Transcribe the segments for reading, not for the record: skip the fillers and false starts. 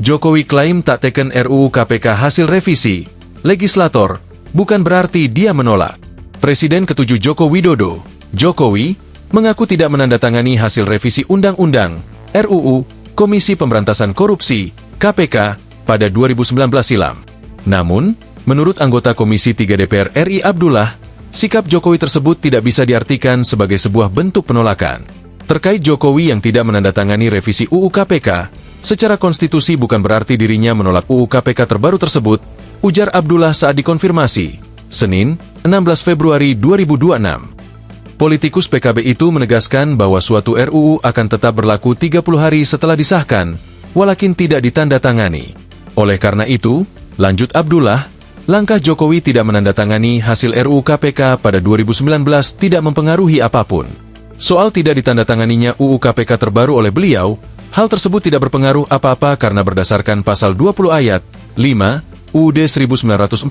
Jokowi klaim tak teken RUU KPK hasil revisi legislator, bukan berarti dia menolak. Presiden ke-7 Joko Widodo, Jokowi, mengaku tidak menandatangani hasil revisi Undang-Undang RUU Komisi Pemberantasan Korupsi KPK pada 2019 silam. Namun, menurut anggota Komisi 3 DPR RI Abdullah, sikap Jokowi tersebut tidak bisa diartikan sebagai sebuah bentuk penolakan. Terkait Jokowi yang tidak menandatangani revisi UU KPK, secara konstitusi bukan berarti dirinya menolak UU KPK terbaru tersebut, ujar Abdullah saat dikonfirmasi, Senin, 16 Februari 2026. Politikus PKB itu menegaskan bahwa suatu RUU akan tetap berlaku 30 hari setelah disahkan, walakin tidak ditandatangani. Oleh karena itu, lanjut Abdullah, langkah Jokowi tidak menandatangani hasil RUU KPK pada 2019 tidak mempengaruhi apapun. Soal tidak ditandatanganinya UU KPK terbaru oleh beliau, hal tersebut tidak berpengaruh apa-apa karena berdasarkan pasal 20 ayat 5 UUD 1945,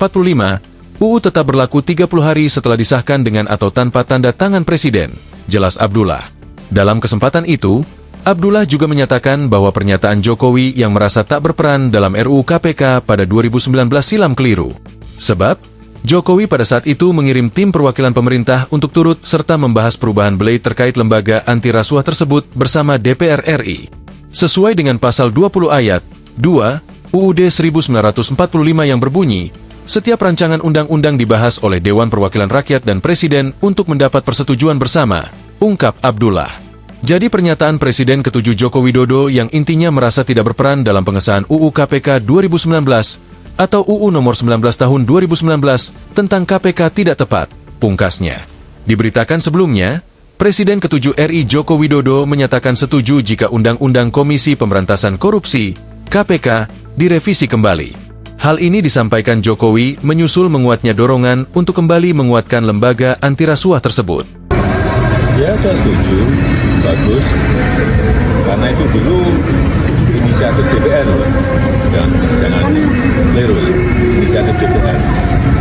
UU tetap berlaku 30 hari setelah disahkan dengan atau tanpa tanda tangan Presiden, jelas Abdullah. Dalam kesempatan itu, Abdullah juga menyatakan bahwa pernyataan Jokowi yang merasa tak berperan dalam RUU KPK pada 2019 silam keliru. Sebab, Jokowi pada saat itu mengirim tim perwakilan pemerintah untuk turut serta membahas perubahan belai terkait lembaga anti rasuah tersebut bersama DPR RI. Sesuai dengan pasal 20 ayat 2 UUD 1945 yang berbunyi, setiap rancangan undang-undang dibahas oleh Dewan Perwakilan Rakyat dan Presiden untuk mendapat persetujuan bersama, ungkap Abdullah. Jadi pernyataan Presiden ke-7 Joko Widodo yang intinya merasa tidak berperan dalam pengesahan UU KPK 2019 atau UU nomor 19 tahun 2019 tentang KPK tidak tepat, pungkasnya. Diberitakan sebelumnya, Presiden ke-7 RI Joko Widodo menyatakan setuju jika Undang-Undang Komisi Pemberantasan Korupsi KPK direvisi kembali. Hal ini disampaikan Jokowi menyusul menguatnya dorongan untuk kembali menguatkan lembaga anti rasuah tersebut. Ya, saya setuju, bagus, karena itu dulu inisiatif DPR, jangan keliru, inisiatif DPR.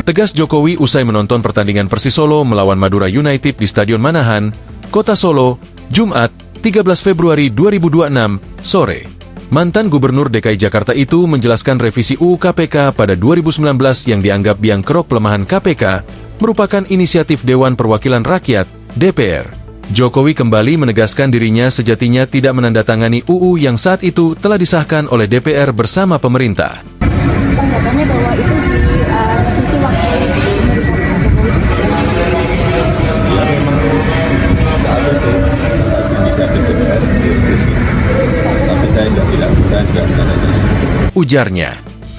Tegas Jokowi usai menonton pertandingan Persis Solo melawan Madura United di Stadion Manahan, Kota Solo, Jumat, 13 Februari 2026, sore. Mantan Gubernur DKI Jakarta itu menjelaskan revisi UU KPK pada 2019 yang dianggap biang kerok pelemahan KPK merupakan inisiatif Dewan Perwakilan Rakyat, DPR. Jokowi kembali menegaskan dirinya sejatinya tidak menandatangani UU yang saat itu telah disahkan oleh DPR bersama pemerintah. Tanggapannya bahwa itu revisi waktu Ya memang saat itu inisiatif DPR direvisi, tapi saya nggak bilang, saya nggak menandatangani. Ujarnya,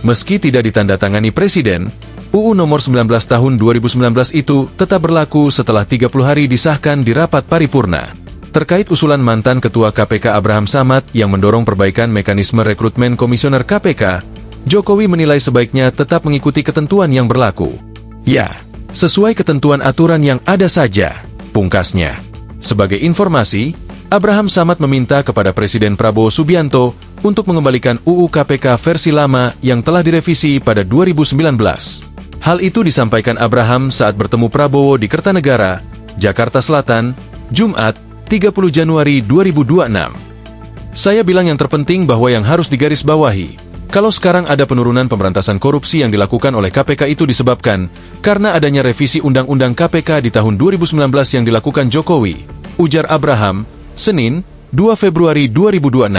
meski tidak ditandatangani Presiden, UU nomor 19 tahun 2019 itu tetap berlaku setelah 30 hari disahkan di rapat paripurna. Terkait usulan mantan Ketua KPK Abraham Samad yang mendorong perbaikan mekanisme rekrutmen komisioner KPK, Jokowi menilai sebaiknya tetap mengikuti ketentuan yang berlaku. Ya, sesuai ketentuan aturan yang ada saja, pungkasnya. Sebagai informasi, Abraham Samad meminta kepada Presiden Prabowo Subianto untuk mengembalikan UU KPK versi lama yang telah direvisi pada 2019. Hal itu disampaikan Abraham saat bertemu Prabowo di Kertanegara, Jakarta Selatan, Jumat, 30 Januari 2026. Saya bilang yang terpenting bahwa yang harus digarisbawahi, kalau sekarang ada penurunan pemberantasan korupsi yang dilakukan oleh KPK itu disebabkan karena adanya revisi Undang-Undang KPK di tahun 2019 yang dilakukan Jokowi, ujar Abraham, Senin, 2 Februari 2026.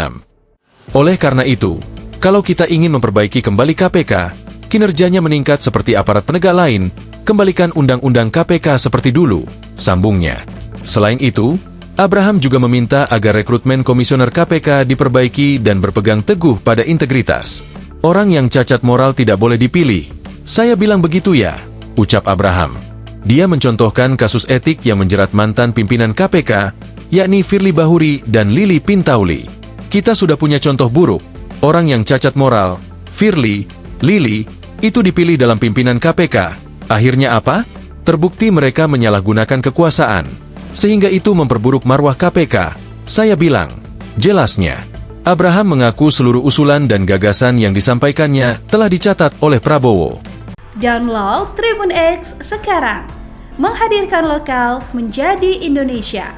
Oleh karena itu, kalau kita ingin memperbaiki kembali KPK, kinerjanya meningkat seperti aparat penegak lain, kembalikan Undang-Undang KPK seperti dulu, sambungnya. Selain itu, Abraham juga meminta agar rekrutmen komisioner KPK diperbaiki dan berpegang teguh pada integritas. Orang yang cacat moral tidak boleh dipilih. Saya bilang begitu ya, ucap Abraham. Dia mencontohkan kasus etik yang menjerat mantan pimpinan KPK, yakni Firly Bahuri dan Lili Pintauli. Kita sudah punya contoh buruk, orang yang cacat moral, Firly, Lili, itu dipilih dalam pimpinan KPK. Akhirnya apa? Terbukti mereka menyalahgunakan kekuasaan, sehingga itu memperburuk marwah KPK. Saya bilang, jelasnya. Abraham mengaku seluruh usulan dan gagasan yang disampaikannya telah dicatat oleh Prabowo. Download Tribun X sekarang, menghadirkan lokal menjadi Indonesia.